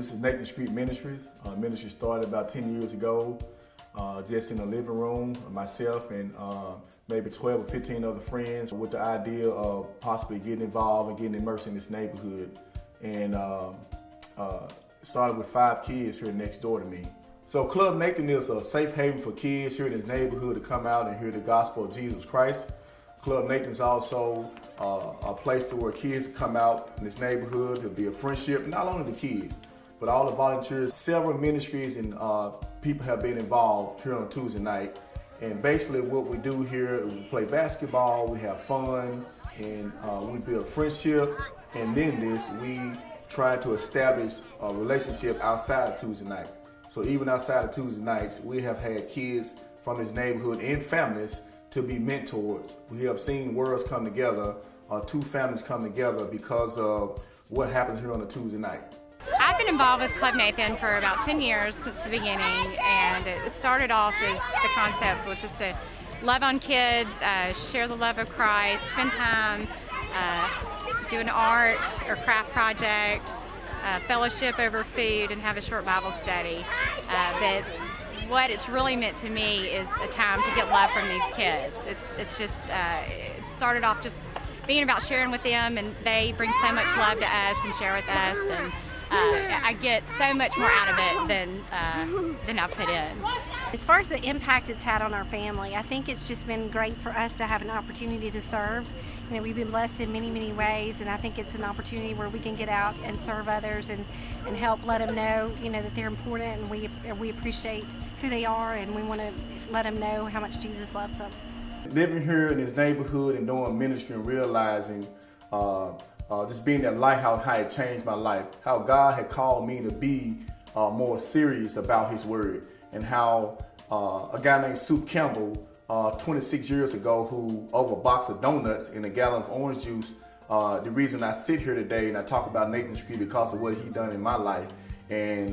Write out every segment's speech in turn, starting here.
This is Nathan Street Ministries. Ministry started about 10 years ago, just in the living room, myself and maybe 12 or 15 other friends with the idea of possibly getting involved and getting immersed in this neighborhood. And started with 5 kids here next door to me. So Club Nathan is a safe haven for kids here in this neighborhood to come out and hear the gospel of Jesus Christ. Club Nathan is also a place to where kids come out in this neighborhood to be a friendship, not only the kids, but all the volunteers. Several ministries and people have been involved here on Tuesday night. And basically what we do here is we play basketball, we have fun, and we build friendship. And then we try to establish a relationship outside of Tuesday night. So even outside of Tuesday nights, we have had kids from this neighborhood and families to be mentors. We have seen worlds come together, 2 families come together because of what happens here on a Tuesday night. I've been involved with Club Nathan for about 10 years since the beginning, and it started off as the concept was just to love on kids, share the love of Christ, spend time, do an art or craft project, fellowship over food, and have a short Bible study. But what it's really meant to me is a time to get love from these kids. It's just, it started off just being about sharing with them, and they bring so much love to us and share with us, and I get so much more out of it than I put in. As far as the impact it's had on our family, I think it's just been great for us to have an opportunity to serve. You know, we've been blessed in many, many ways, and I think it's an opportunity where we can get out and serve others and help let them know, you know, that they're important, and we appreciate who they are, and we want to let them know how much Jesus loves them. Living here in this neighborhood and doing ministry and realizing just being that lighthouse, how it changed my life, how God had called me to be more serious about His Word, and how a guy named Sue Campbell 26 years ago, who over a box of donuts and a gallon of orange juice, the reason I sit here today and I talk about Nathan Street because of what he done in my life. And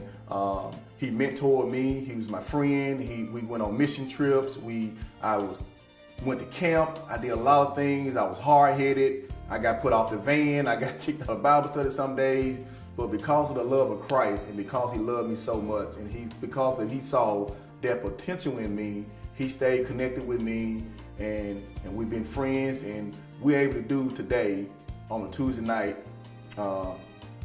he mentored me, he was my friend, we went on mission trips, went to camp, I did a lot of things, I was hard-headed, I got put off the van, I got kicked out of Bible study some days, but because of the love of Christ and because he loved me so much, and because he saw that potential in me, he stayed connected with me, and we've been friends, and we're able to do today on a Tuesday night,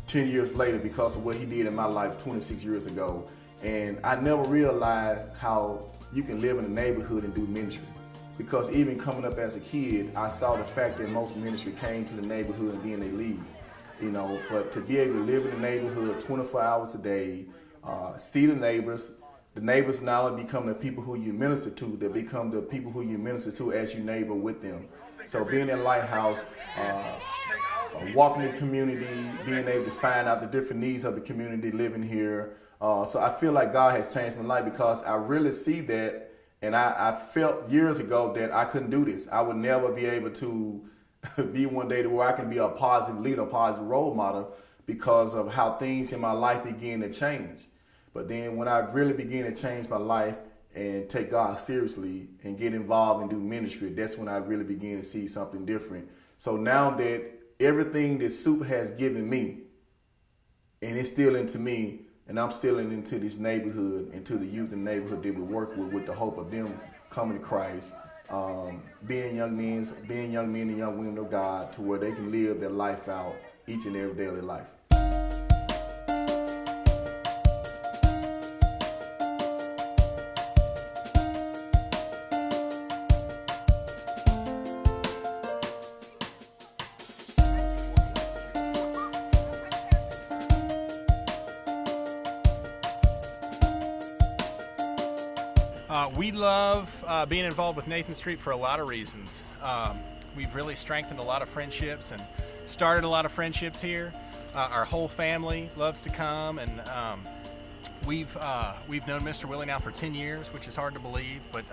10 years later, because of what he did in my life 26 years ago. And I never realized how you can live in a neighborhood and do ministry. Because even coming up as a kid, I saw the fact that most ministry came to the neighborhood and then they leave. You know, but to be able to live in the neighborhood 24 hours a day, see the neighbors not only become the people who you minister to, they become the people who you minister to as you neighbor with them. So being in Lighthouse, walking the community, being able to find out the different needs of the community living here. So I feel like God has changed my life because I really see that. And I felt years ago that I couldn't do this. I would never be able to be one day to where I can be a positive leader, a positive role model because of how things in my life began to change. But then when I really began to change my life and take God seriously and get involved and do ministry, that's when I really began to see something different. So now that everything that Super has given me, and it's still into me, and I'm still into this neighborhood, into the youth in the neighborhood that we work with the hope of them coming to Christ, being young men and young women of God to where they can live their life out each and every day of their life. We love being involved with Nathan Street for a lot of reasons. We've really strengthened a lot of friendships and started a lot of friendships here. Our whole family loves to come, and we've known Mr. Willie now for 10 years, which is hard to believe, but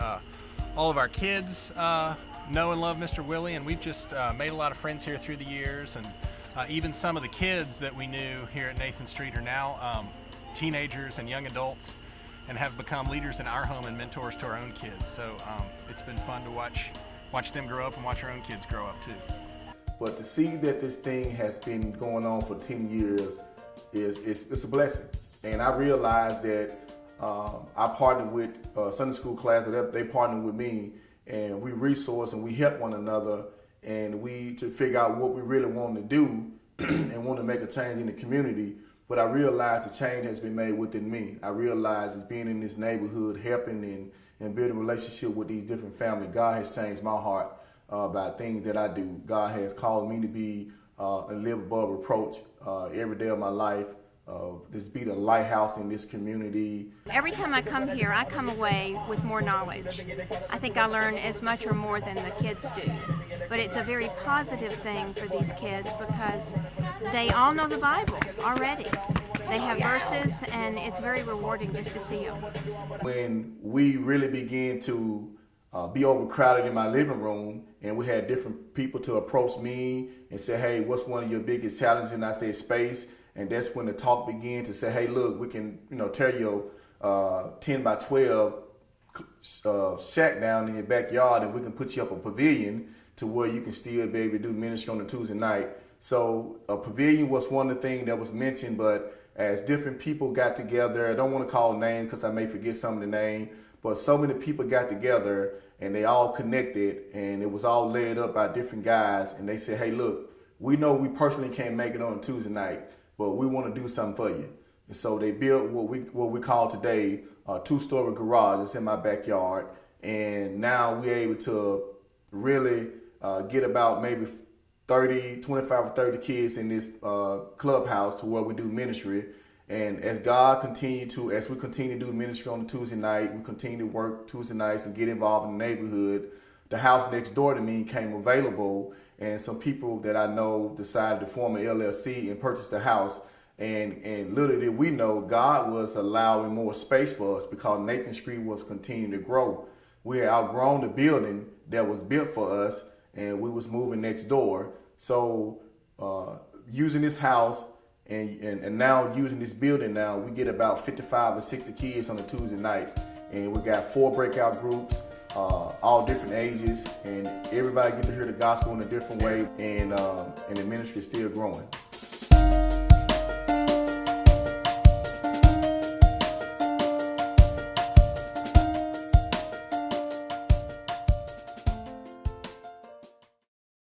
all of our kids know and love Mr. Willie, and we've just made a lot of friends here through the years, and even some of the kids that we knew here at Nathan Street are now teenagers and young adults, and have become leaders in our home and mentors to our own kids. So it's been fun to watch them grow up and watch our own kids grow up too. But to see that this thing has been going on for 10 years it's a blessing. And I realized that I partnered with Sunday school class, that they partnered with me, and we resource and we help one another, and we to figure out what we really want to do and want to make a change in the community. But I realized the change has been made within me. I realized as being in this neighborhood, helping and building a relationship with these different families, God has changed my heart about things that I do. God has called me to be and live above reproach every day of my life. Just be the lighthouse in this community. Every time I come here, I come away with more knowledge. I think I learn as much or more than the kids do. But it's a very positive thing for these kids because they all know the Bible already. They have verses, and it's very rewarding just to see them. When we really began to be overcrowded in my living room, and we had different people to approach me and say, hey, what's one of your biggest challenges? And I said, space. And that's when the talk began to say, hey, look, we can, tear your 10 by 12 shack down in your backyard, and we can put you up a pavilion to where you can still be able to do ministry on a Tuesday night. So a pavilion was one of the things that was mentioned, but as different people got together, I don't want to call names because I may forget some of the name, but so many people got together and they all connected, and it was all led up by different guys, and they said, hey, look, we know we personally can't make it on a Tuesday night, but we want to do something for you. And so they built what we call today a 2-story garage. It's in my backyard, and now we're able to really get about maybe 25 or 30 kids in this clubhouse to where we do ministry. And as we continue to do ministry on a Tuesday night, we continue to work Tuesday nights and get involved in the neighborhood. The house next door to me came available, and some people that I know decided to form an LLC and purchase the house. And little did we know, God was allowing more space for us because Nathan Street was continuing to grow. We had outgrown the building that was built for us, and we was moving next door. So using this house and now using this building now, we get about 55 or 60 kids on a Tuesday night. And we got 4 breakout groups, all different ages, and everybody get to hear the gospel in a different way, and the ministry is still growing.